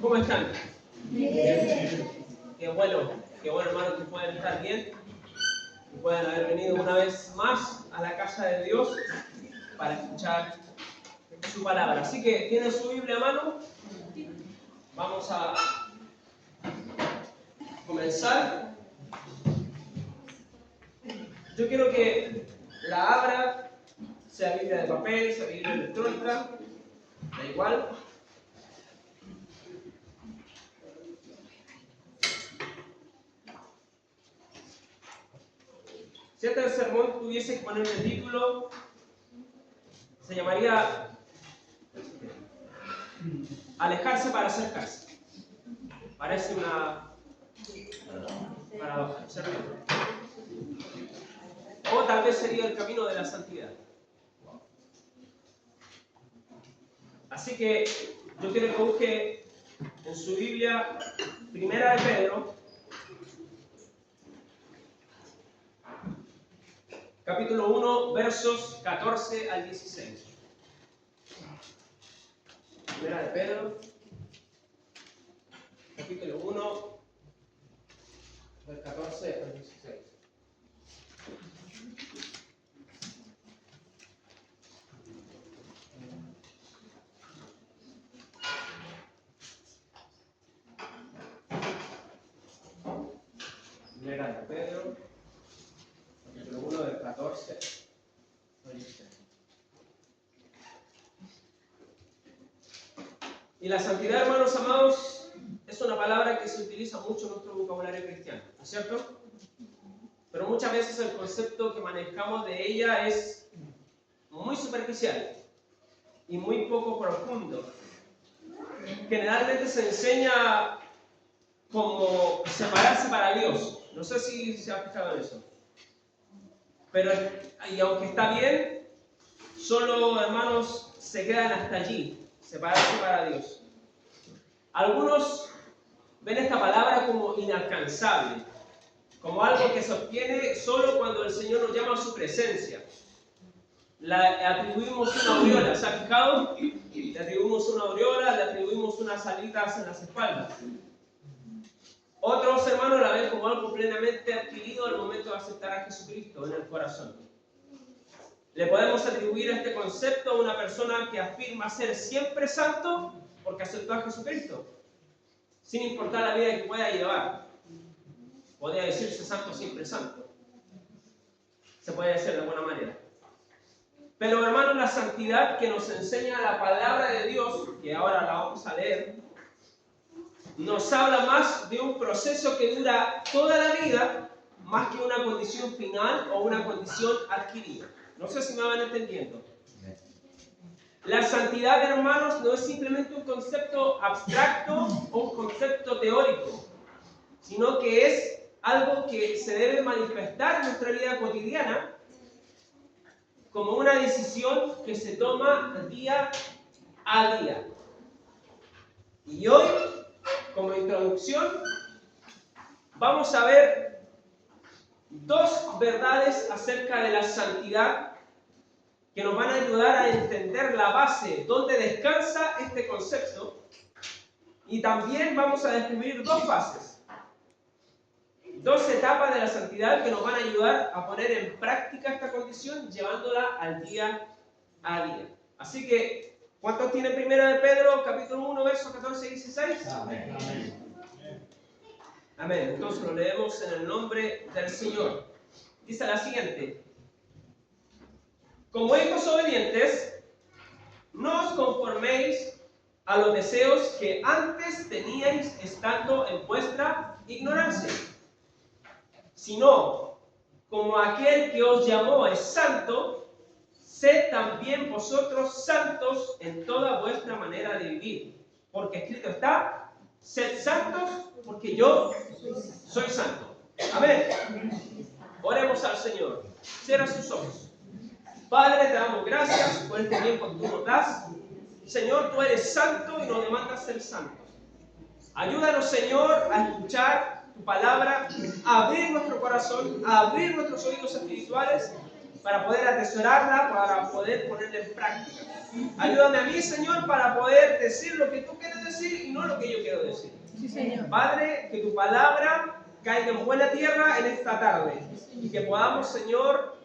¿Cómo están? Bien. Qué bueno, hermanos, que puedan estar bien y puedan haber venido una vez más a la casa de Dios para escuchar su palabra. Así que, ¿tienen su Biblia a mano? Vamos a comenzar. Yo quiero que la abra, sea Biblia de papel, sea Biblia electrónica, da igual. Si este sermón tuviese que ponerle el título, se llamaría Alejarse para acercarse. Parece una paradoja, ¿cierto? O tal vez sería el camino de la santidad. Así que yo quiero que busque en su Biblia Primera de Pedro, capítulo 1, versos 14 al 16. Primera de Pedro, capítulo 1, del 14 al 16. Primera de Pedro, capítulo 1, del 14 al 16. Y la santidad, hermanos amados, es una palabra que se utiliza mucho en nuestro vocabulario cristiano, ¿no es cierto? Pero muchas veces el concepto que manejamos de ella es muy superficial y muy poco profundo. Generalmente se enseña como separarse para Dios. No sé si se ha fijado en eso. Pero, y aunque está bien, solo, hermanos, se quedan hasta allí, separarse para Dios. Algunos ven esta palabra como inalcanzable, como algo que se obtiene solo cuando el Señor nos llama a su presencia. Le atribuimos una aureola, ¿se ha fijado? Le atribuimos una aureola, le atribuimos unas alitas en las espaldas. Otros hermanos la ven como algo plenamente adquirido al momento de aceptar a Jesucristo en el corazón. Le podemos atribuir este concepto a una persona que afirma ser siempre santo porque aceptó a Jesucristo, sin importar la vida que pueda llevar. Podría decirse santo siempre santo. Se puede decir de buena manera. Pero hermanos, la santidad que nos enseña la palabra de Dios, que ahora la vamos a leer, nos habla más de un proceso que dura toda la vida, más que una condición final o una condición adquirida. No sé si me van entendiendo. La santidad, hermanos, no es simplemente un concepto abstracto o un concepto teórico, sino que es algo que se debe manifestar en nuestra vida cotidiana como una decisión que se toma día a día. Y hoy, como introducción, vamos a ver dos verdades acerca de la santidad que nos van a ayudar a entender la base donde descansa este concepto, y también vamos a descubrir dos fases, dos etapas de la santidad que nos van a ayudar a poner en práctica esta condición, llevándola al día a día. Así que, ¿cuántos tienen Primera de Pedro, capítulo 1, versos 14 y 16? Amén. Amén. Entonces lo leemos en el nombre del Señor. Dice la siguiente: como hijos obedientes, no os conforméis a los deseos que antes teníais estando en vuestra ignorancia, sino como aquel que os llamó es santo, sed también vosotros santos en toda vuestra manera de vivir, porque escrito está: sed santos porque yo soy santo. Amén. Oremos al Señor. Cierra sus ojos. Padre, te damos gracias por este tiempo que tú nos das. Señor, tú eres santo y nos demandas ser santos. Ayúdanos, Señor, a escuchar tu palabra, a abrir nuestro corazón, a abrir nuestros oídos espirituales para poder atesorarla, para poder ponerla en práctica. Ayúdame a mí, Señor, para poder decir lo que tú quieres decir y no Señor. Padre, que tu palabra caiga en buena tierra en esta tarde y que podamos, Señor,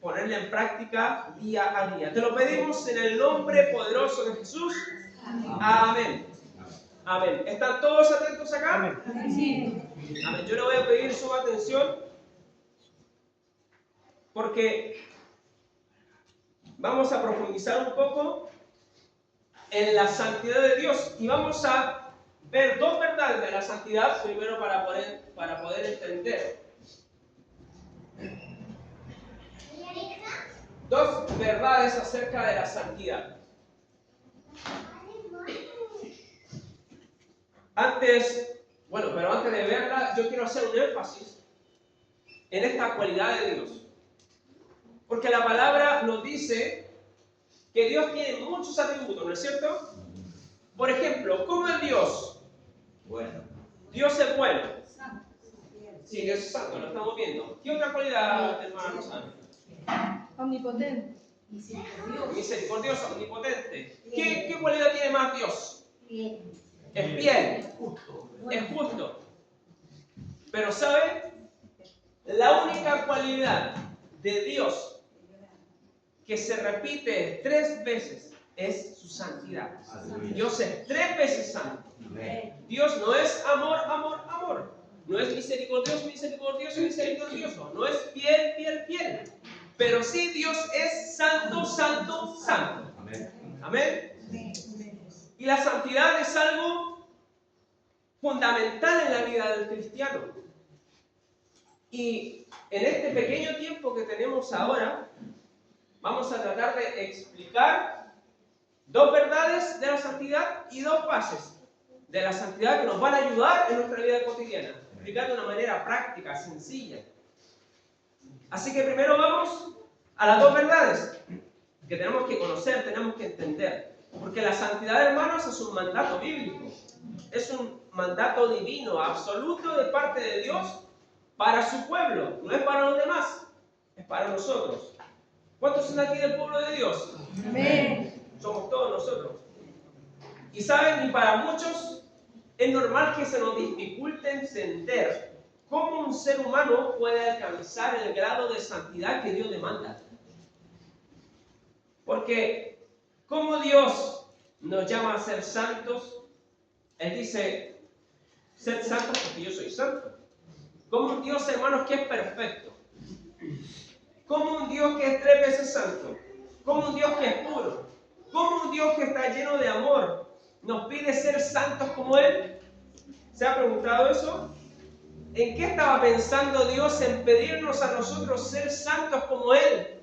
ponerla en práctica día a día. Te lo pedimos en el nombre poderoso de Jesús. Amén. Amén. ¿Están todos atentos acá? Amén. Amén. Yo le voy a pedir su atención porque vamos a profundizar un poco en la santidad de Dios y vamos a ver dos verdades de la santidad primero para poder entender. Dos verdades acerca de la santidad. Antes de verla, yo quiero hacer un énfasis en esta cualidad de Dios. Porque la palabra nos dice que Dios tiene muchos atributos, ¿no es cierto? Por ejemplo, ¿cómo es Dios? Bueno. Dios es bueno. Sí, Dios es santo, lo estamos viendo. ¿Qué otra cualidad, hermana Rosana? Omnipotente. Misericordioso, omnipotente. ¿Qué cualidad tiene más Dios? Es fiel. Es justo. Pero ¿sabe? La única cualidad de Dios que se repite 3 veces es su santidad. Dios es 3 veces santo. Dios no es amor, amor, amor. No es misericordioso, misericordioso, misericordioso. No es fiel, fiel, fiel. Pero sí Dios es santo, santo, santo. Amén. Y la santidad es algo fundamental en la vida del cristiano. Y en este pequeño tiempo que tenemos ahora, vamos a tratar de explicar 2 verdades de la santidad y 2 bases de la santidad que nos van a ayudar en nuestra vida cotidiana, explicar de una manera práctica, sencilla. Así que primero vamos a las 2 verdades que tenemos que conocer, tenemos que entender. Porque la santidad, hermanos, es un mandato bíblico. Es un mandato divino, absoluto de parte de Dios para su pueblo. No es para los demás, es para nosotros. ¿Cuántos son aquí del pueblo de Dios? Amén. Somos todos nosotros. Y saben, y para muchos es normal que se nos dificulte entender cómo un ser humano puede alcanzar el grado de santidad que Dios demanda. Porque como Dios nos llama a ser santos, Él dice, sed santos porque yo soy santo. Como un Dios, hermanos, que es perfecto. Como un Dios que es 3 veces santo. Como un Dios que es puro. Como un Dios que está lleno de amor. Nos pide ser santos como Él. ¿Se ha preguntado eso? ¿En qué estaba pensando Dios en pedirnos a nosotros ser santos como Él?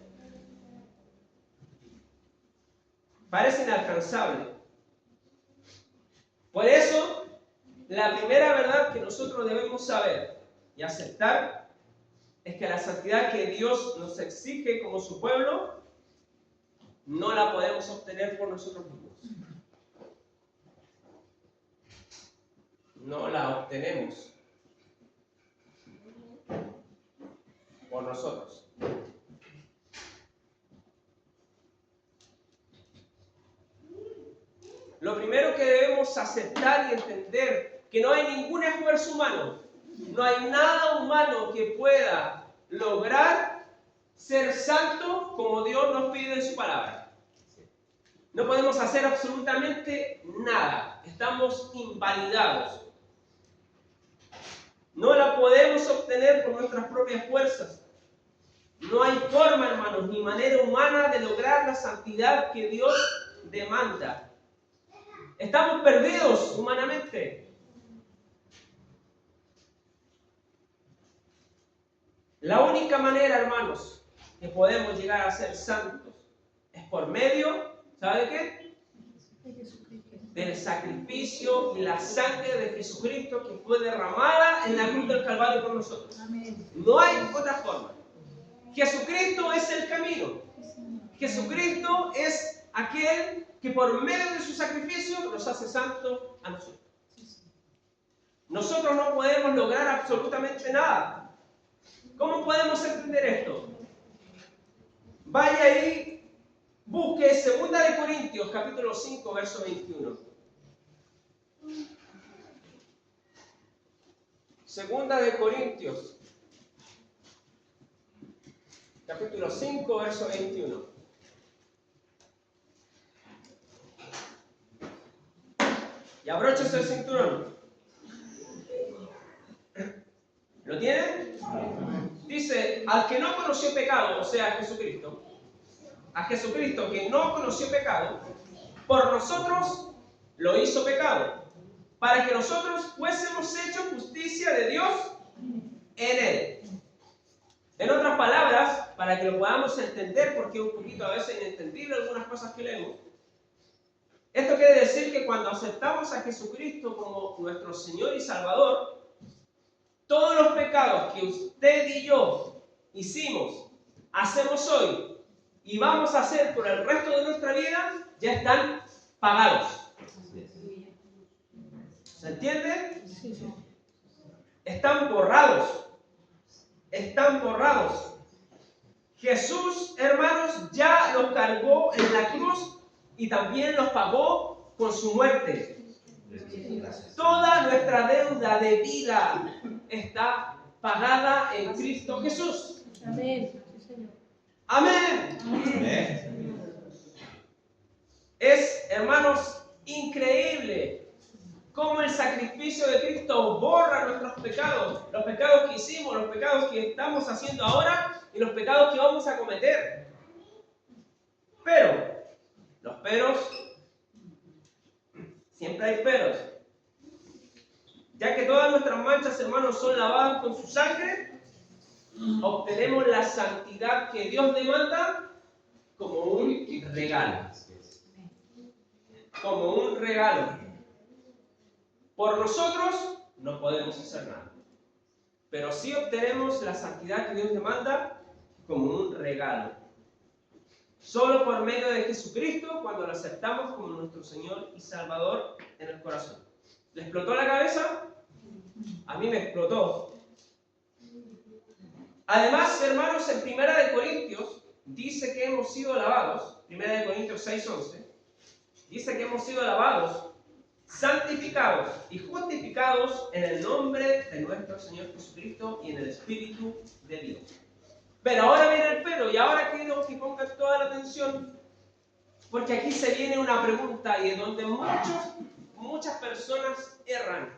Parece inalcanzable. Por eso, la primera verdad que nosotros debemos saber y aceptar es que la santidad que Dios nos exige como su pueblo no la podemos obtener por nosotros mismos. No la obtenemos por nosotros. Lo primero que debemos aceptar y entender que no hay ningún esfuerzo humano, no hay nada humano que pueda lograr ser santo como Dios nos pide en su palabra. No podemos hacer absolutamente nada, estamos invalidados. No la podemos obtener por nuestras propias fuerzas. No hay forma, hermanos, ni manera humana de lograr la santidad que Dios demanda. Estamos perdidos humanamente. La única manera, hermanos, que podemos llegar a ser santos es por medio, ¿sabe de qué? Del sacrificio y la sangre de Jesucristo que fue derramada en la cruz del Calvario por nosotros. No hay otra forma. Jesucristo es el camino. Jesucristo es aquel que por medio de su sacrificio nos hace santos a nosotros. Nosotros no podemos lograr absolutamente nada. ¿Cómo podemos entender esto? Vaya ahí, busque 2 de Corintios, capítulo 5, verso 21. Segunda de Corintios, capítulo 5, verso 21. Y abróchese el cinturón. ¿Lo tienen? Dice, al que no conoció pecado, o sea, a Jesucristo que no conoció pecado, por nosotros lo hizo pecado, para que nosotros fuésemos hechos justicia de Dios en él. En otras palabras, para que lo podamos entender, porque es un poquito a veces inentendible algunas cosas que leemos, esto quiere decir que cuando aceptamos a Jesucristo como nuestro Señor y Salvador, todos los pecados que usted y yo hicimos, hacemos hoy y vamos a hacer por el resto de nuestra vida, ya están pagados. ¿Se entiende? Están borrados. Están borrados. Jesús, hermanos, ya los cargó en la cruz y también los pagó con su muerte. Toda nuestra deuda de vida está pagada en Cristo Jesús. Amén. Sí, Señor. Amén. Amén. Es, hermanos, increíble cómo el sacrificio de Cristo borra nuestros pecados, los pecados que hicimos, los pecados que estamos haciendo ahora y los pecados que vamos a cometer. Pero, los peros, siempre hay peros. Ya que todas nuestras manchas, hermanos, son lavadas con su sangre, obtenemos la santidad que Dios demanda como un regalo. Como un regalo. Por nosotros no podemos hacer nada, pero sí obtenemos la santidad que Dios demanda como un regalo. Solo por medio de Jesucristo, cuando lo aceptamos como nuestro Señor y Salvador en el corazón. ¿Le explotó la cabeza? A mí me explotó. Además, hermanos, en 1 Corintios dice que hemos sido lavados, 1 Corintios 6:11, dice que hemos sido lavados, santificados y justificados en el nombre de nuestro Señor Jesucristo y en el Espíritu de Dios. Pero ahora viene el pero, y ahora quiero que pongan toda la atención, porque aquí se viene una pregunta y es donde muchas personas erran,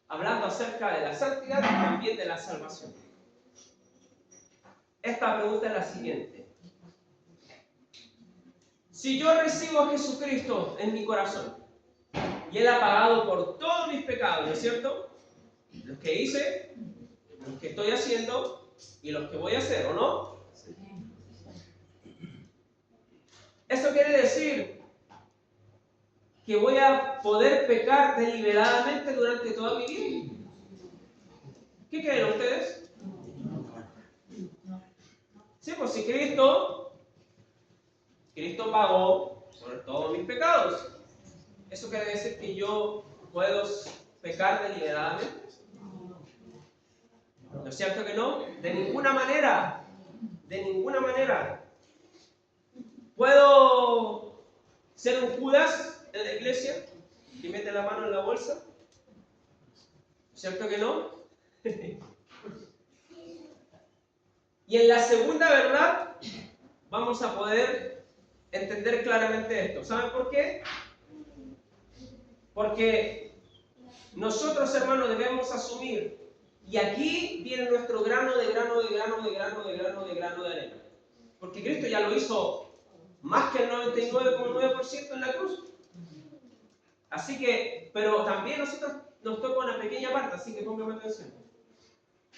hablando acerca de la santidad y también de la salvación. Esta pregunta es la siguiente. Si yo recibo a Jesucristo en mi corazón, y Él ha pagado por todos mis pecados, ¿no es cierto? Los que hice, los que estoy haciendo y los que voy a hacer, ¿o no? Eso quiere decir que voy a poder pecar deliberadamente durante toda mi vida. ¿Qué creen ustedes? Sí, pues si Cristo pagó por todos mis pecados, ¿eso quiere decir que yo puedo pecar deliberadamente? ¿No es cierto que no? De ninguna manera. De ninguna manera. ¿Puedo ser un Judas en la iglesia que mete la mano en la bolsa? ¿No es cierto que no? Y en la segunda verdad vamos a poder entender claramente esto. ¿Saben por qué? Porque nosotros, hermanos, debemos asumir, y aquí viene nuestro grano de arena. Porque Cristo ya lo hizo más que el 99,9% en la cruz. Así que, pero también nosotros nos toca una pequeña parte, así que pónganme atención.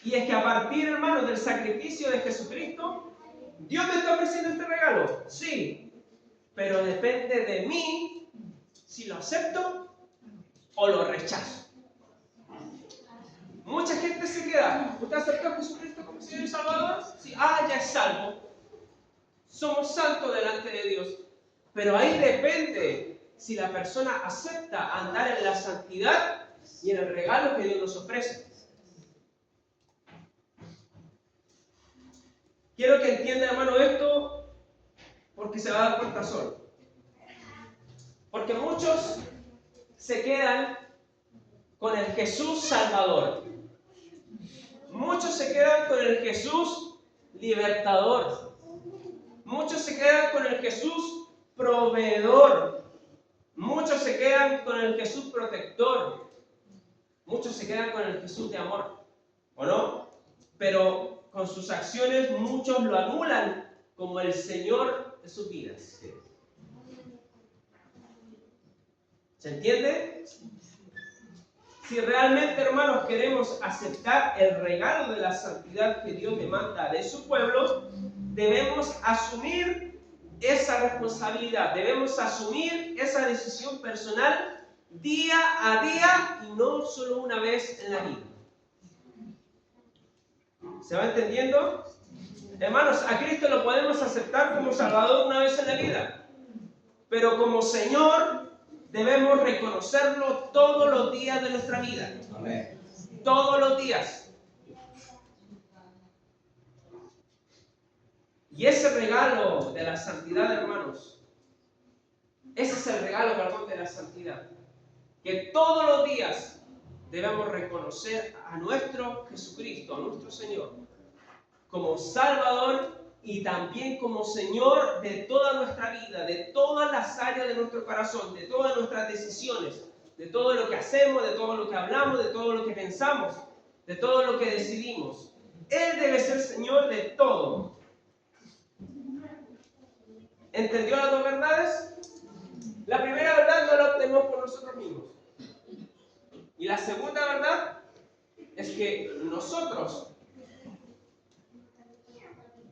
Y es que a partir, hermanos, del sacrificio de Jesucristo, Dios me está ofreciendo este regalo. Sí, pero depende de mí si lo acepto o lo rechazo. Mucha gente se queda. ¿Usted aceptó a Jesucristo como Señor y Salvador? Sí, ya es salvo. Somos santos delante de Dios. Pero ahí depende si la persona acepta andar en la santidad y en el regalo que Dios nos ofrece. Quiero que entienda, hermano, esto porque se va a dar cuenta solo. Porque muchos se quedan con el Jesús Salvador. Muchos se quedan con el Jesús libertador. Muchos se quedan con el Jesús proveedor. Muchos se quedan con el Jesús protector. Muchos se quedan con el Jesús de amor. ¿O no? Pero con sus acciones muchos lo anulan como el Señor de sus vidas. ¿Se entiende? Si realmente, hermanos, queremos aceptar el regalo de la santidad que Dios demanda de su pueblo, debemos asumir esa responsabilidad, debemos asumir esa decisión personal día a día y no solo una vez en la vida. ¿Se va entendiendo? Hermanos, a Cristo lo podemos aceptar como Salvador una vez en la vida, pero como Señor debemos reconocerlo todos los días de nuestra vida. Amén. Todos los días. Y ese regalo de la santidad, hermanos, ese es el regalo, perdón, de la santidad. Que todos los días debemos reconocer a nuestro Jesucristo, a nuestro Señor, como Salvador y también como Señor de toda nuestra vida, de todas las áreas de nuestro corazón, de todas nuestras decisiones, de todo lo que hacemos, de todo lo que hablamos, de todo lo que pensamos, de todo lo que decidimos. Él debe ser Señor de todo. ¿Entendió las dos verdades? La primera verdad no la obtenemos por nosotros mismos. Y la segunda verdad es que nosotros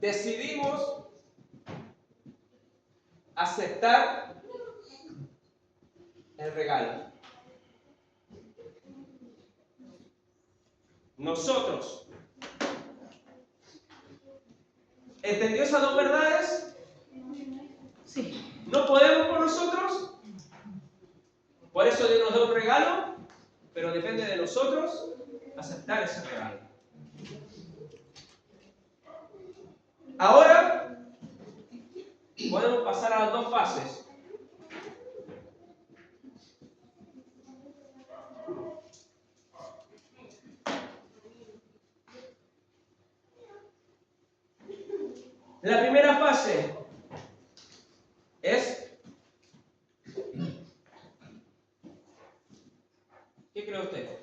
decidimos aceptar el regalo. Nosotros. ¿Entendió esas dos verdades? Sí. No podemos por nosotros. Por eso Dios nos da un regalo, pero depende de nosotros aceptar ese regalo. Ahora podemos pasar a las dos fases. La primera fase es... ¿Qué cree usted?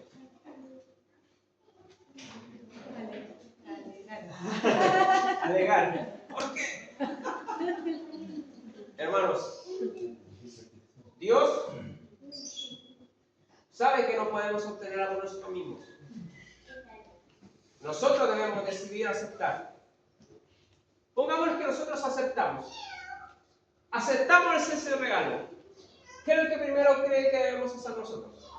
Alegar. ¿Por qué? Hermanos, Dios sabe que no podemos obtener algo nosotros mismos. Nosotros debemos decidir aceptar. Pongámonos que nosotros aceptamos. Aceptamos ese regalo. ¿Qué es lo que primero cree que debemos hacer nosotros?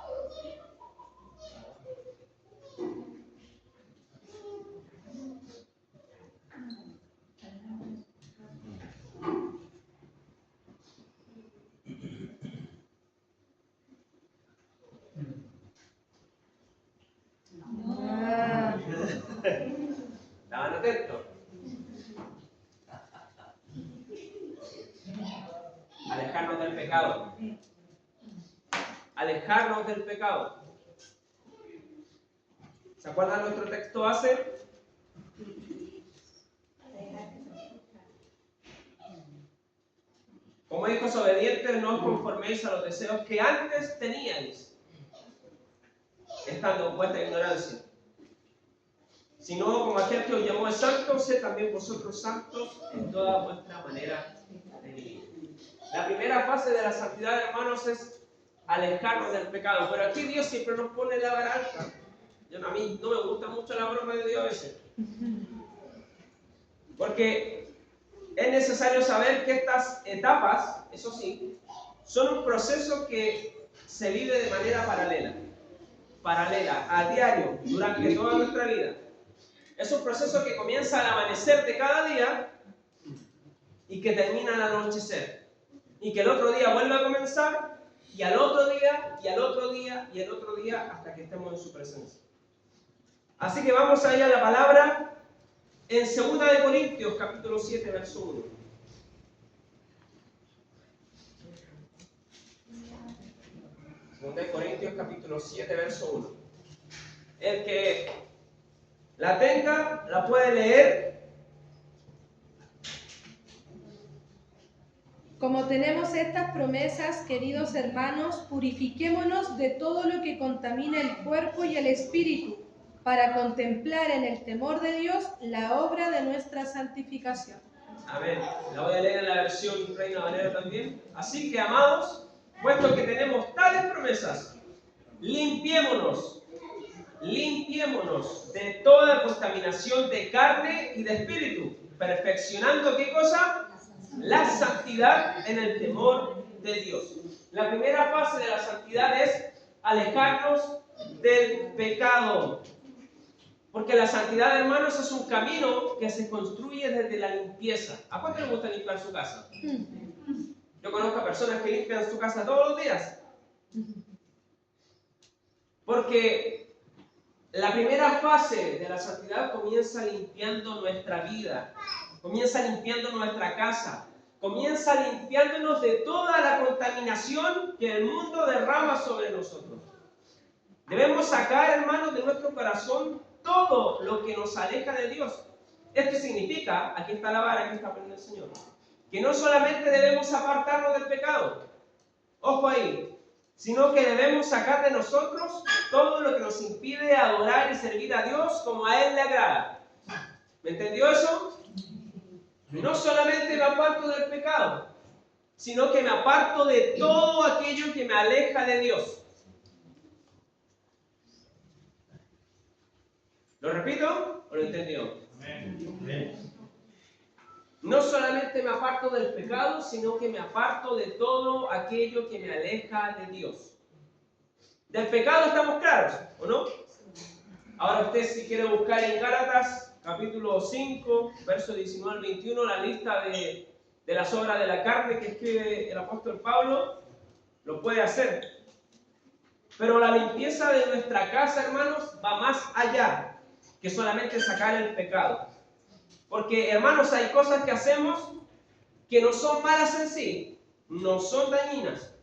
¿Estaban atentos? Alejarnos del pecado. Alejarnos del pecado. ¿Se acuerdan nuestro texto base? Como hijos obedientes, no os conforméis a los deseos que antes teníais, estando en vuestra ignorancia. Sino como aquel que os llamó es santo, sed también vosotros santos en toda vuestra manera de vivir. La primera fase de la santidad, hermanos, es alejarnos del pecado. Pero aquí Dios siempre nos pone la vara alta. A mí no me gusta mucho la broma de Dios a veces. Porque es necesario saber que estas etapas, eso sí, son un proceso que se vive de manera paralela, a diario, durante toda nuestra vida. Es un proceso que comienza al amanecer de cada día y que termina al anochecer. Y que el otro día vuelve a comenzar, y al otro día, y al otro día, y al otro día, hasta que estemos en su presencia. Así que vamos a ir a la palabra en 2 de Corintios, capítulo 7, verso 1. Segunda de Corintios, capítulo 7, verso 1. El que la tenga, la puede leer. Como tenemos estas promesas, queridos hermanos, purifiquémonos de todo lo que contamina el cuerpo y el espíritu, para contemplar en el temor de Dios la obra de nuestra santificación. Amén. La voy a leer en la versión Reina Valera también. Así que, amados, puesto que tenemos tales promesas, limpiémonos de toda contaminación de carne y de espíritu, perfeccionando ¿qué cosa? La santidad en el temor de Dios. La primera fase de la santidad es alejarnos del pecado. Porque la santidad, hermanos, es un camino que se construye desde la limpieza. ¿A cuánto les gusta limpiar su casa? Yo conozco a personas que limpian su casa todos los días. Porque la primera fase de la santidad comienza limpiando nuestra vida, comienza limpiando nuestra casa, comienza limpiándonos de toda la contaminación que el mundo derrama sobre nosotros. Debemos sacar, hermanos, de nuestro corazón todo lo que nos aleja de Dios. Esto significa, aquí está la vara, aquí está poniendo el Señor, que no solamente debemos apartarnos del pecado, ojo ahí, sino que debemos sacar de nosotros todo lo que nos impide adorar y servir a Dios como a Él le agrada. ¿Me entendió eso? No solamente me aparto del pecado, sino que me aparto de todo aquello que me aleja de Dios. ¿Lo repito o lo entendió? Amén. No solamente me aparto del pecado, sino que me aparto de todo aquello que me aleja de Dios. Del pecado estamos claros, ¿o no? Ahora usted, si quiere buscar en Gálatas, capítulo 5, verso 19 al 21, la lista de las obras de la carne que escribe el apóstol Pablo, lo puede hacer. Pero la limpieza de nuestra casa, hermanos, va más allá que solamente sacar el pecado. Porque, hermanos, hay cosas que hacemos que no son malas en sí, no son dañinas,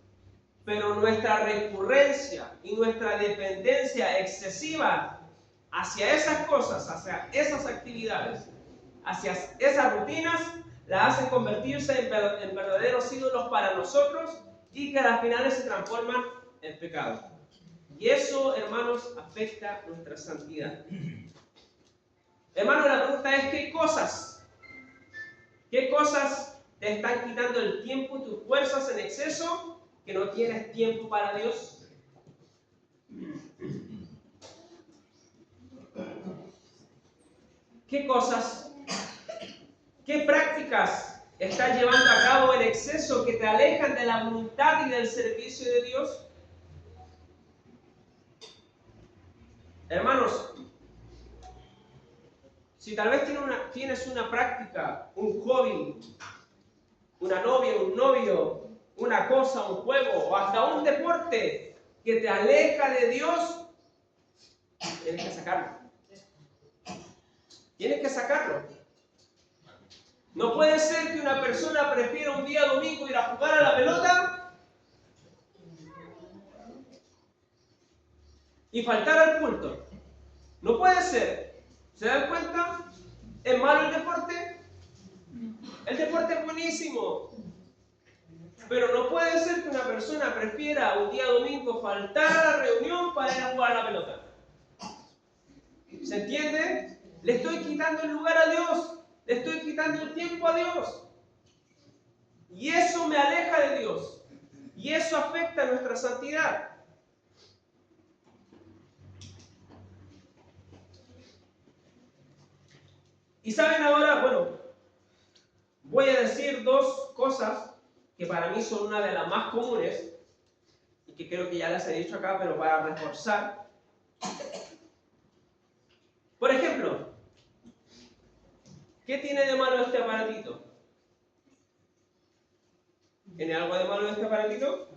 pero nuestra recurrencia y nuestra dependencia excesiva hacia esas cosas, hacia esas actividades, hacia esas rutinas, la hacen convertirse en verdaderos ídolos para nosotros y que al final se transforman en pecado. Y eso, hermanos, afecta nuestra santidad. Hermano, la pregunta es, ¿qué cosas te están quitando el tiempo y tus fuerzas en exceso que no tienes tiempo para Dios? ¿Qué cosas, qué prácticas estás llevando a cabo en exceso que te alejan de la voluntad y del servicio de Dios? Hermanos, si tal vez tienes una práctica, un hobby, una novia, un novio, una cosa, un juego o hasta un deporte que te aleja de Dios, tienes que sacarlo. Tienes que sacarlo. No puede ser que una persona prefiera un día domingo ir a jugar a la pelota y faltar al culto. No puede ser. ¿Se dan cuenta? ¿Es malo el deporte? El deporte es buenísimo. Pero no puede ser que una persona prefiera un día domingo faltar a la reunión para ir a jugar a la pelota. ¿Se entiende? Le estoy quitando el lugar a Dios. Le estoy quitando el tiempo a Dios. Y eso me aleja de Dios. Y eso afecta nuestra santidad. Y saben ahora, bueno, voy a decir dos cosas que para mí son una de las más comunes y que creo que ya las he dicho acá, pero para reforzar. Por ejemplo, ¿qué tiene de malo este aparatito? ¿Tiene algo de malo este aparatito?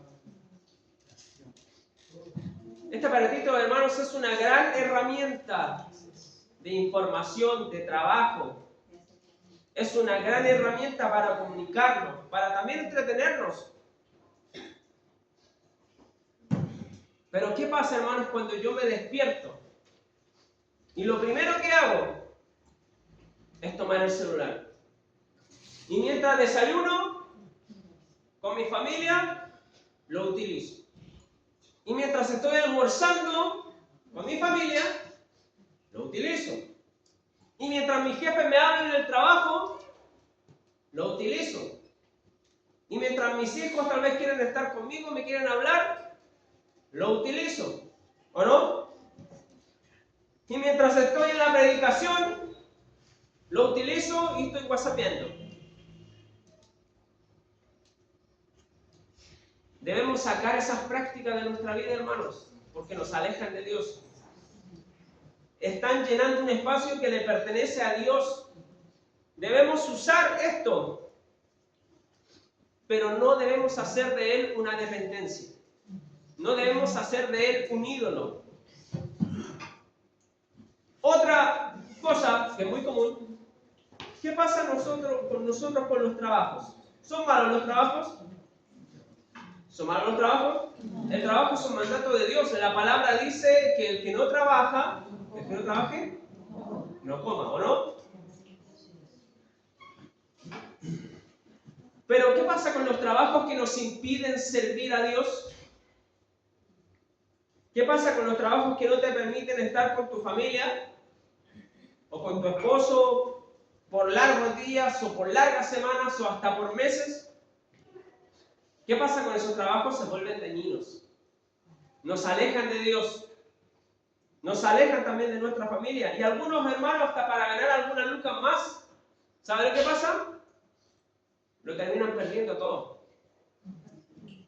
Este aparatito, hermanos, es una gran herramienta de información, de trabajo. Es una gran herramienta para comunicarnos, para también entretenernos. Pero ¿qué pasa, hermanos, cuando yo me despierto Y lo primero que hago es tomar el celular. Y mientras desayuno con mi familia, lo utilizo. Y mientras estoy almorzando con mi familia, lo utilizo. Y mientras mi jefe me habla en el trabajo, lo utilizo. Y mientras mis hijos tal vez quieren estar conmigo, me quieren hablar, lo utilizo. ¿O no? Y mientras estoy en la predicación, lo utilizo y estoy whatsappeando. Debemos sacar esas prácticas de nuestra vida, hermanos, porque nos alejan de Dios. Están llenando un espacio que le pertenece a Dios. Debemos usar esto, pero no debemos hacer de él una dependencia. No debemos hacer de él un ídolo. Otra cosa que es muy común, ¿qué pasa con nosotros con los trabajos? ¿Son malos los trabajos? ¿Son malos los trabajos? El trabajo es un mandato de Dios. La palabra dice que el que no trabaja, el que no trabaje, no coma, ¿o no? Pero ¿qué pasa con los trabajos que nos impiden servir a Dios? ¿Qué pasa con los trabajos que no te permiten estar con tu familia o con tu esposo por largos días o por largas semanas o hasta por meses? ¿Qué pasa con esos trabajos? Se vuelven dañinos. Nos alejan de Dios. Nos alejan también de nuestra familia. Y algunos hermanos, hasta para ganar algunas lucas más, ¿saben qué pasa? Lo terminan perdiendo todo.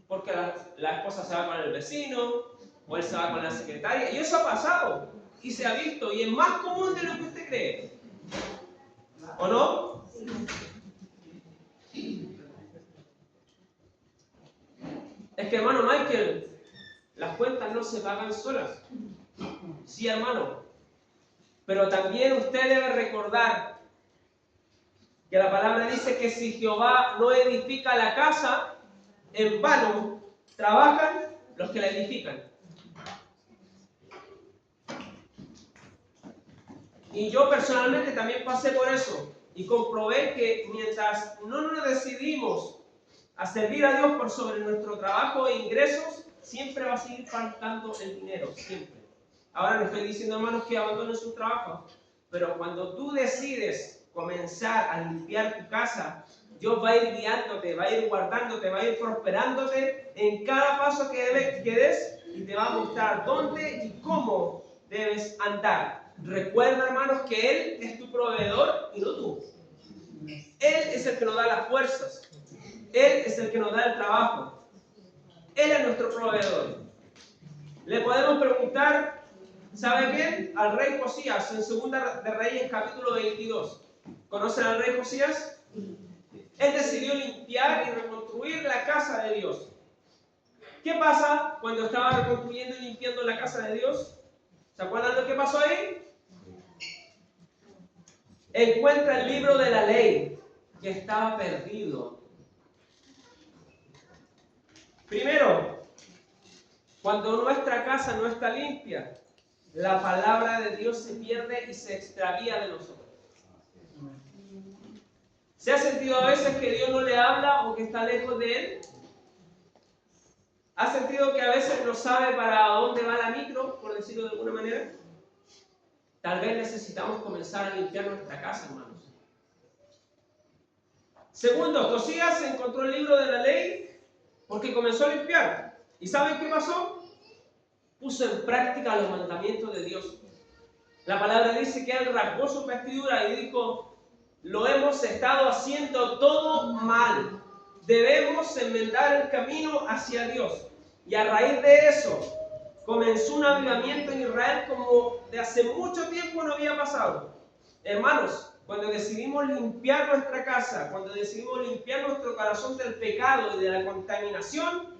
Porque la esposa se va con el vecino, o él se va con la secretaria. Y eso ha pasado. Y se ha visto. Y es más común de lo que usted cree. ¿O no? Es que, hermano Michael, las cuentas no se pagan solas. Sí, hermano. Pero también usted debe recordar que la palabra dice que si Jehová no edifica la casa, en vano trabajan los que la edifican. Y yo personalmente también pasé por eso. Y comprobé que mientras no nos decidimos a servir a Dios por sobre nuestro trabajo e ingresos, siempre va a seguir faltando el dinero, siempre. Ahora no estoy diciendo, hermanos, que abandonen sus trabajos, pero cuando tú decides comenzar a limpiar tu casa, Dios va a ir guiándote, va a ir guardándote, va a ir prosperándote en cada paso que des y te va a mostrar dónde y cómo debes andar. Recuerda, hermanos, que Él es tu proveedor y no tú. Él es el que nos da las fuerzas. Él es el que nos da el trabajo. Él es nuestro proveedor. Le podemos preguntar, ¿sabe qué? Al rey Josías, en Segunda de Reyes, capítulo 22. ¿Conocen al rey Josías? Él decidió limpiar y reconstruir la casa de Dios. ¿Qué pasa cuando estaba reconstruyendo y limpiando la casa de Dios? ¿Se acuerdan de qué pasó ahí? Encuentra el libro de la ley que estaba perdido. Primero, cuando nuestra casa no está limpia, la palabra de Dios se pierde y se extravía de nosotros. ¿Se ha sentido a veces que Dios no le habla o que está lejos de Él? ¿Ha sentido que a veces no sabe para dónde va la micro, por decirlo de alguna manera? Tal vez necesitamos comenzar a limpiar nuestra casa, hermanos. Segundo, Josías encontró el libro de la ley porque comenzó a limpiar. ¿Y saben qué pasó? Puso en práctica los mandamientos de Dios. La palabra dice que él rasgó su vestidura y dijo: lo hemos estado haciendo todo mal. Debemos enmendar el camino hacia Dios. Y a raíz de eso, comenzó un avivamiento en Israel como de hace mucho tiempo no había pasado. Hermanos, cuando decidimos limpiar nuestra casa, cuando decidimos limpiar nuestro corazón del pecado y de la contaminación,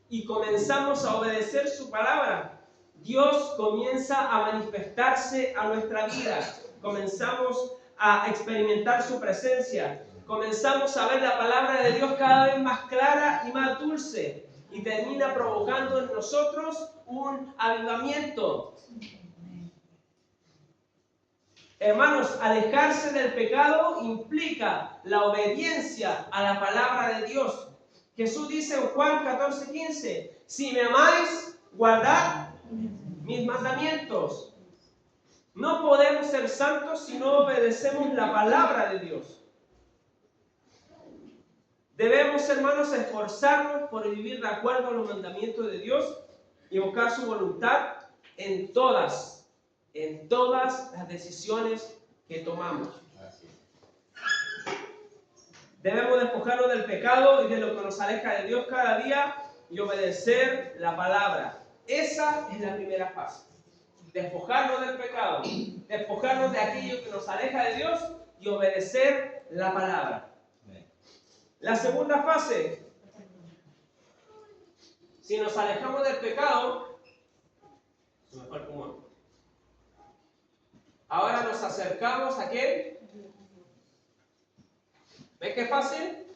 y comenzamos a obedecer su palabra, Dios comienza a manifestarse a nuestra vida. Comenzamos a experimentar su presencia. Comenzamos a ver la palabra de Dios cada vez más clara y más dulce. Y termina provocando en nosotros un avivamiento. Hermanos, alejarse del pecado implica la obediencia a la palabra de Dios. Jesús dice en Juan 14:15, si me amáis, guardad mis mandamientos. No podemos ser santos si no obedecemos la palabra de Dios. Debemos, hermanos, esforzarnos por vivir de acuerdo a los mandamientos de Dios y buscar su voluntad en todas las decisiones que tomamos. Debemos despojarnos del pecado y de lo que nos aleja de Dios cada día y obedecer la palabra. Esa es la primera fase. Despojarnos del pecado, despojarnos de aquello que nos aleja de Dios y obedecer la palabra. La segunda fase, si nos alejamos del pecado, se me fue el pulmón. Ahora nos acercamos a ¿qué? ¿Ves qué fácil?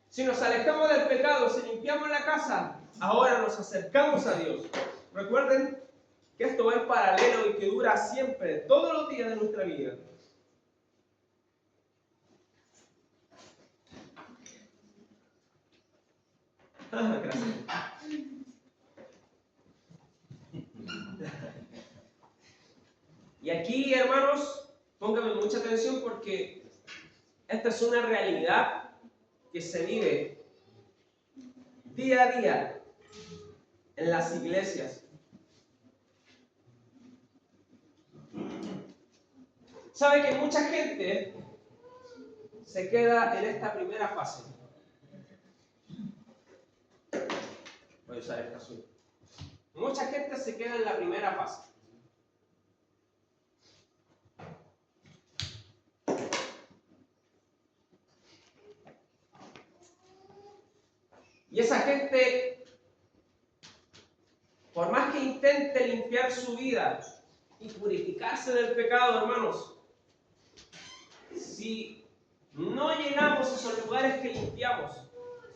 Si nos alejamos del pecado, si limpiamos la casa, ahora nos acercamos a Dios. Recuerden que esto va en paralelo y que dura siempre, todos los días de nuestra vida. Gracias. Y aquí, hermanos, pónganme mucha atención porque esta es una realidad que se vive día a día en las iglesias. ¿Sabe que mucha gente se queda en esta primera fase? Voy a usar esta azul. Mucha gente se queda en la primera fase. Y esa gente, por más que intente limpiar su vida y purificarse del pecado, hermanos, si no llenamos esos lugares que limpiamos,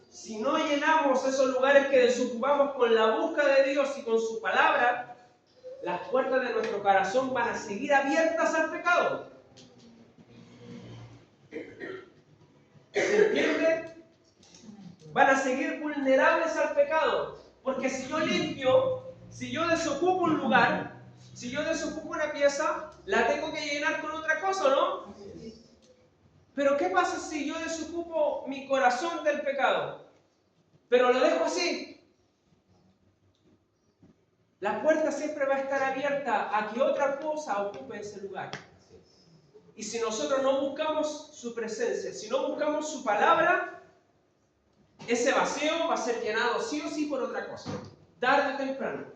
si no llenamos esos lugares que desocupamos con la búsqueda de Dios y con su palabra, las puertas de nuestro corazón van a seguir abiertas al pecado. ¿Se entiende? Van a seguir vulnerables al pecado. Porque si yo limpio, si yo desocupo un lugar, si yo desocupo una pieza, la tengo que llenar con otra cosa, ¿no? Pero ¿qué pasa si yo desocupo mi corazón del pecado? Pero lo dejo así. La puerta siempre va a estar abierta a que otra cosa ocupe ese lugar. Y si nosotros no buscamos su presencia, si no buscamos su palabra, ese vacío va a ser llenado sí o sí por otra cosa, tarde o temprano.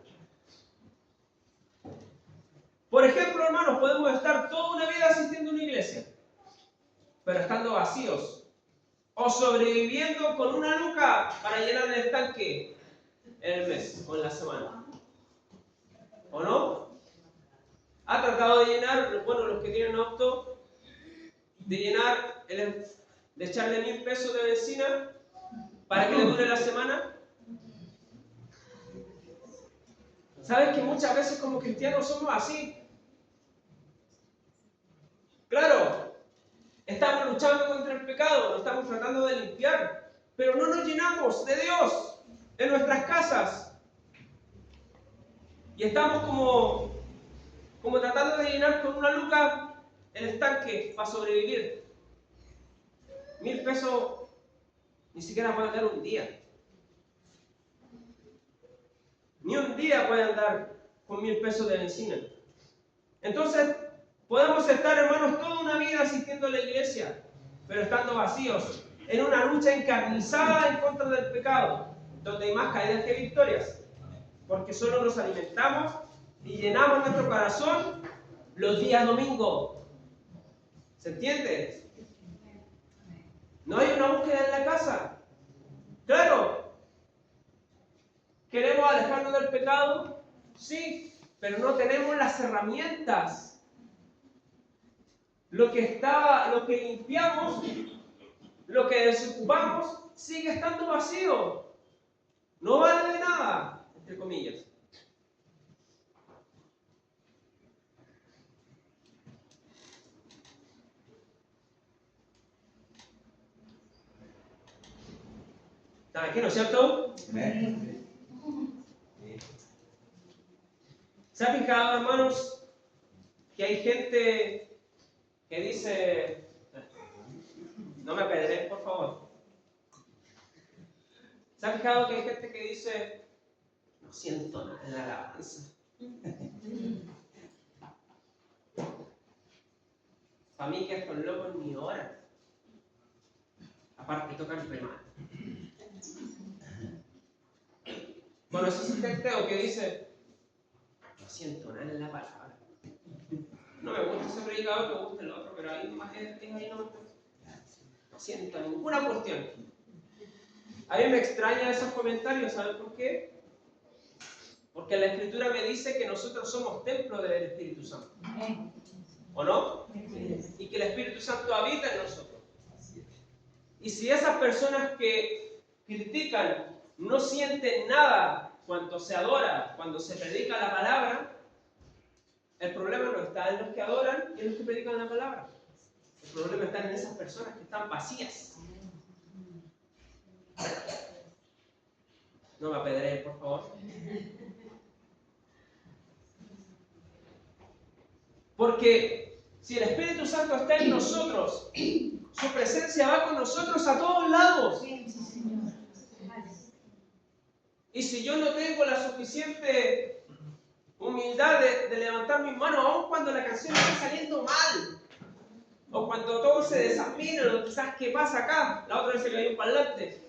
Por ejemplo, hermanos, podemos estar toda una vida asistiendo a una iglesia, pero estando vacíos, o sobreviviendo con una luca para llenar el estanque en el mes o en la semana. ¿O no? ¿Ha tratado de llenar, bueno, los que tienen auto, de llenar, de echarle 1.000 pesos de benzina para que le dure la semana? ¿Sabes que muchas veces como cristianos somos así? Claro, estamos luchando contra el pecado, lo estamos tratando de limpiar, pero no nos llenamos de Dios en nuestras casas. Y estamos como tratando de llenar con una luca el estanque para sobrevivir. 1.000 pesos ni siquiera pueden dar un día. Ni un día pueden dar con 1.000 pesos de benzina. Entonces, podemos estar, hermanos, toda una vida asistiendo a la iglesia, pero estando vacíos, en una lucha encarnizada en contra del pecado, donde hay más caídas que victorias, porque solo nos alimentamos y llenamos nuestro corazón los días domingos. ¿Se entiende? No hay una búsqueda en la casa. Claro, queremos alejarnos del pecado, sí, pero no tenemos las herramientas. Lo que limpiamos, lo que desocupamos, sigue estando vacío. No vale de nada, entre comillas. ¿Están aquí, no es cierto? Amén. ¿Se ha fijado, hermanos, que hay gente que dice, no me apedreen, por favor? ¿Se ha fijado que hay gente que dice, no siento nada en la alabanza? Para mí que estos locos ni oran. Aparte tocan re mal. ¿Conoces ese gente o que dice, no siento nada en la palabra? No me gusta ese predicador, me gusta el otro, pero ahí nomás es ahí nomás. No siento ninguna cuestión. A mí me extraña esos comentarios, ¿saben por qué? Porque la Escritura me dice que nosotros somos templo del Espíritu Santo. ¿O no? Y que el Espíritu Santo habita en nosotros. Y si esas personas que critican no sienten nada cuando se adora, cuando se predica la palabra, el problema no está en los que adoran y en los que predican la palabra. El problema está en esas personas que están vacías. No me apedreen, por favor. Porque si el Espíritu Santo está en nosotros, su presencia va con nosotros a todos lados. Y si yo no tengo la suficiente humildad de levantar mis manos, aun cuando la canción está saliendo mal, o cuando todo se desafina, o quizás qué pasa acá, la otra vez se cayó un parlante.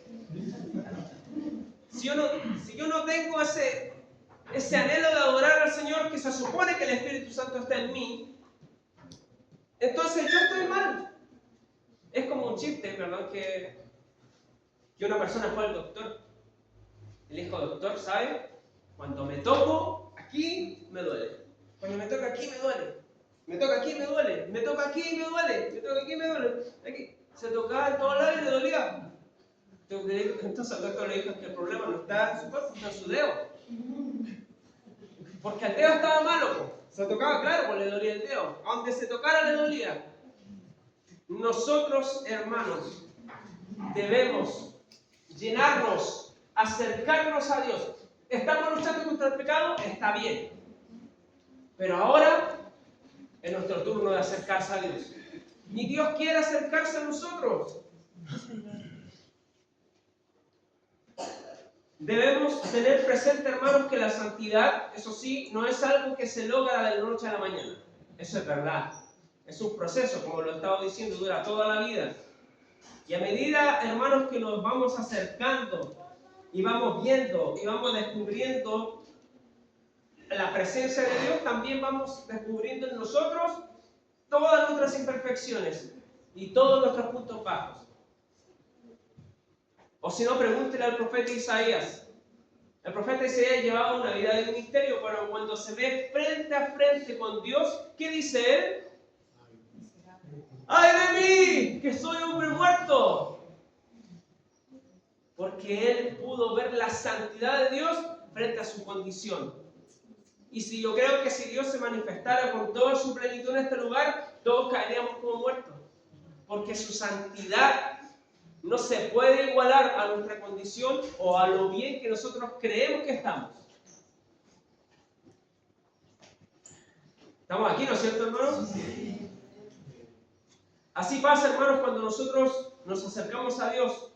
Si yo no tengo ese anhelo de adorar al Señor, que se supone que el Espíritu Santo está en mí, entonces yo estoy mal. Es como un chiste, ¿verdad? Que una persona fue al doctor. Le dijo, doctor, ¿sabe? Cuando me toco aquí, me duele. Cuando me toca aquí, me duele. Me toca aquí, me duele. Me toca aquí, me duele. Me toca aquí, me duele. Aquí. Se tocaba en todos lados y le dolía. Entonces el doctor le dijo que el problema no está en su cuerpo, está en su dedo. Porque el dedo estaba malo. Se tocaba, claro, pues le dolía el dedo. A donde se tocara le dolía. Nosotros, hermanos, debemos llenarnos, acercarnos a Dios. ¿Estamos luchando contra el pecado? Está bien. Pero ahora es nuestro turno de acercarse a Dios. Ni Dios quiere acercarse a nosotros. Debemos tener presente, hermanos, que la santidad, eso sí, no es algo que se logra de la noche a la mañana. Eso es verdad. Es un proceso, como lo he estado diciendo, dura toda la vida. Y a medida, hermanos, que nos vamos acercando y vamos viendo y vamos descubriendo la presencia de Dios, también vamos descubriendo en nosotros todas nuestras imperfecciones y todos nuestros puntos bajos. O si no, pregúntele al profeta Isaías. El profeta Isaías llevaba una vida de ministerio, pero cuando se ve frente a frente con Dios, ¿qué dice él? ¡Ay de mí, que soy hombre muerto! Porque él pudo ver la santidad de Dios frente a su condición. Y si yo creo que si Dios se manifestara con toda su plenitud en este lugar, todos caeríamos como muertos. Porque su santidad no se puede igualar a nuestra condición o a lo bien que nosotros creemos que estamos. ¿Estamos aquí, no es cierto, hermanos? Sí. Así pasa, hermanos, cuando nosotros nos acercamos a Dios.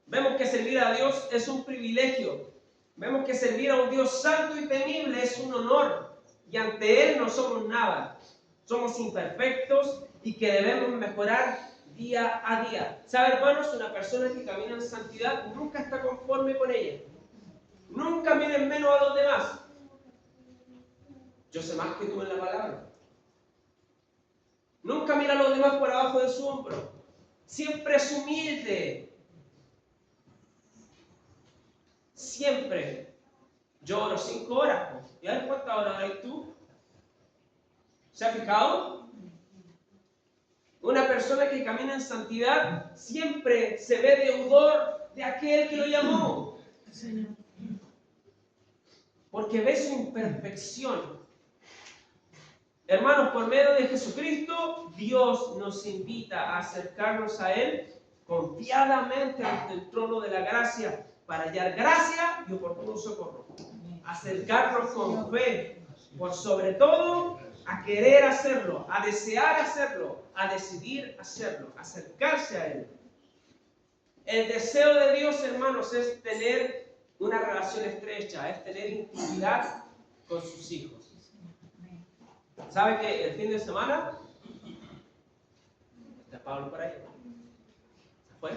Vemos que servir a Dios es un privilegio. Vemos que servir a un Dios santo y temible es un honor. Y ante Él no somos nada. Somos imperfectos y que debemos mejorar día a día. ¿Sabe, hermanos? Una persona que camina en santidad nunca está conforme con ella. Nunca miren menos a los demás. Yo sé más que tú en la palabra. Nunca mira a los demás por abajo de su hombro. Siempre es humilde. Siempre. Yo oro 5 horas. ¿Y a ver cuántas horas hay tú? ¿Se ha fijado? Una persona que camina en santidad siempre se ve deudor de aquel que lo llamó. Porque ve su imperfección. Hermanos, por medio de Jesucristo, Dios nos invita a acercarnos a Él confiadamente ante el trono de la gracia para hallar gracia y oportuno socorro. Acercarnos con fe, por sobre todo a querer hacerlo, a desear hacerlo, a decidir hacerlo, acercarse a Él. El deseo de Dios, hermanos, es tener una relación estrecha, es tener intimidad con sus hijos. ¿Sabe que el fin de semana está Pablo por ahí? ¿Se fue?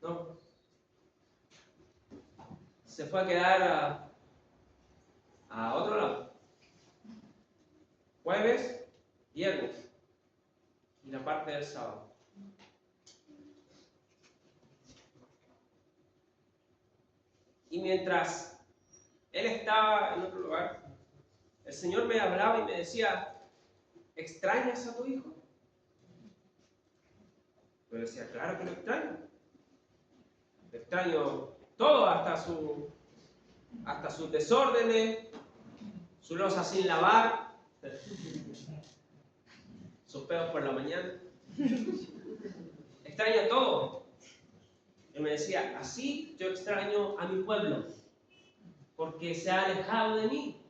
No. Se fue a quedar a otro lado. Jueves, viernes y la parte del sábado. Y mientras él estaba en otro lugar, el Señor me hablaba y me decía, ¿extrañas a tu hijo? Yo decía, claro que lo extraño. Lo extraño todo, hasta sus desórdenes, su loza sin lavar, sus pedos por la mañana. Extraño todo. Él me decía, así yo extraño a mi pueblo, porque se ha alejado de mí.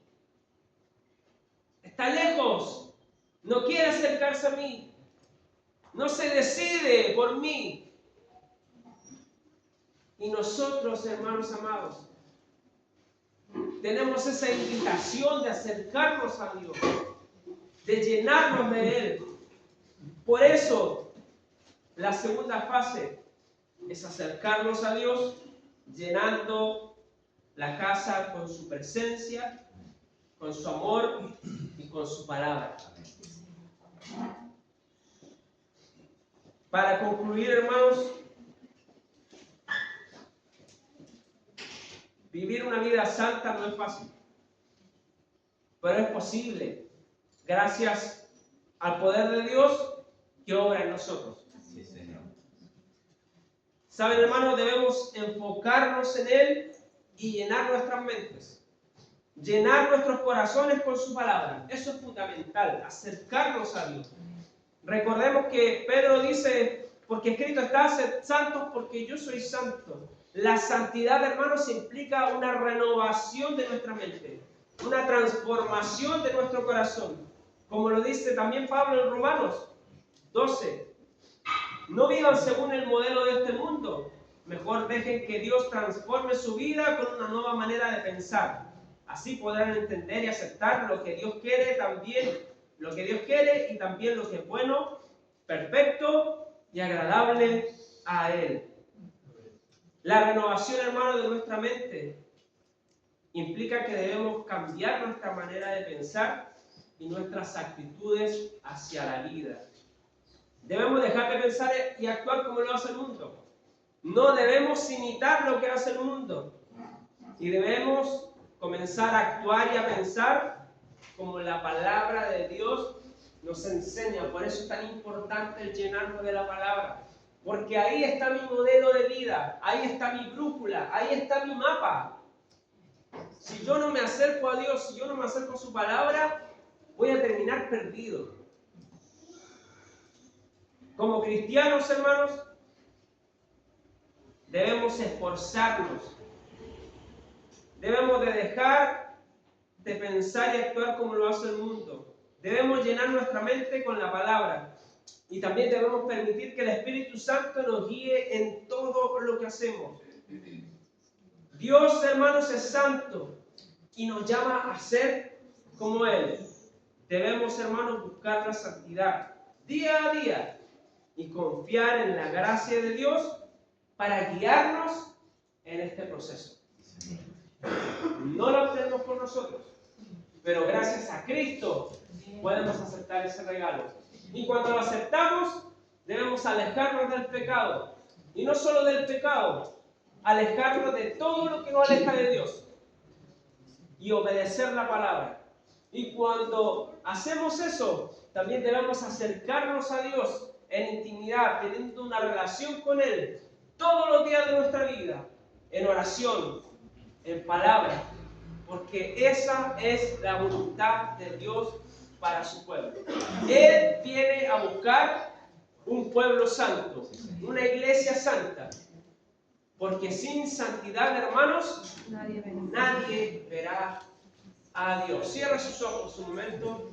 Está lejos, no quiere acercarse a mí, no se decide por mí. Y nosotros, hermanos amados, tenemos esa invitación de acercarnos a Dios, de llenarnos de Él. Por eso, la segunda fase es acercarnos a Dios, llenando la casa con su presencia, con su amor y con su palabra. Para concluir, hermanos, vivir una vida santa no es fácil, pero es posible gracias al poder de Dios que obra en nosotros. Sí, Señor. Saben, hermanos, debemos enfocarnos en Él y llenar nuestras mentes, llenar nuestros corazones con su palabra. Eso es fundamental, acercarnos a Dios. Recordemos que Pedro dice, porque escrito está, sed santos porque yo soy santo. La santidad, hermanos, implica una renovación de nuestra mente, una transformación de nuestro corazón. Como lo dice también Pablo en Romanos 12. No vivan según el modelo de este mundo. Mejor dejen que Dios transforme su vida con una nueva manera de pensar. Así podrán entender y aceptar lo que Dios quiere y también lo que es bueno, perfecto y agradable a Él. La renovación, hermano, de nuestra mente implica que debemos cambiar nuestra manera de pensar y nuestras actitudes hacia la vida. Debemos dejar de pensar y actuar como lo hace el mundo. No debemos imitar lo que hace el mundo. Y debemos comenzar a actuar y a pensar como la palabra de Dios nos enseña. Por eso es tan importante el llenarnos de la palabra. Porque ahí está mi modelo de vida, ahí está mi brújula, ahí está mi mapa. Si yo no me acerco a Dios, si yo no me acerco a su palabra, voy a terminar perdido. Como cristianos, hermanos, debemos esforzarnos. Debemos de dejar de pensar y actuar como lo hace el mundo. Debemos llenar nuestra mente con la palabra. Y también debemos permitir que el Espíritu Santo nos guíe en todo lo que hacemos. Dios, hermanos, es santo y nos llama a ser como Él. Debemos, hermanos, buscar la santidad día a día y confiar en la gracia de Dios para guiarnos en este proceso. No lo obtenemos por nosotros, pero gracias a Cristo podemos aceptar ese regalo. Y cuando lo aceptamos, debemos alejarnos del pecado. Y no solo del pecado, alejarnos de todo lo que nos aleja de Dios. Y obedecer la palabra. Y cuando hacemos eso, también debemos acercarnos a Dios en intimidad, teniendo una relación con Él todos los días de nuestra vida, en oración, en palabra, porque esa es la voluntad de Dios para su pueblo. Él viene a buscar un pueblo santo, una iglesia santa. Porque sin santidad, hermanos, Nadie verá. nadie verá a Dios. Cierra sus ojos un momento.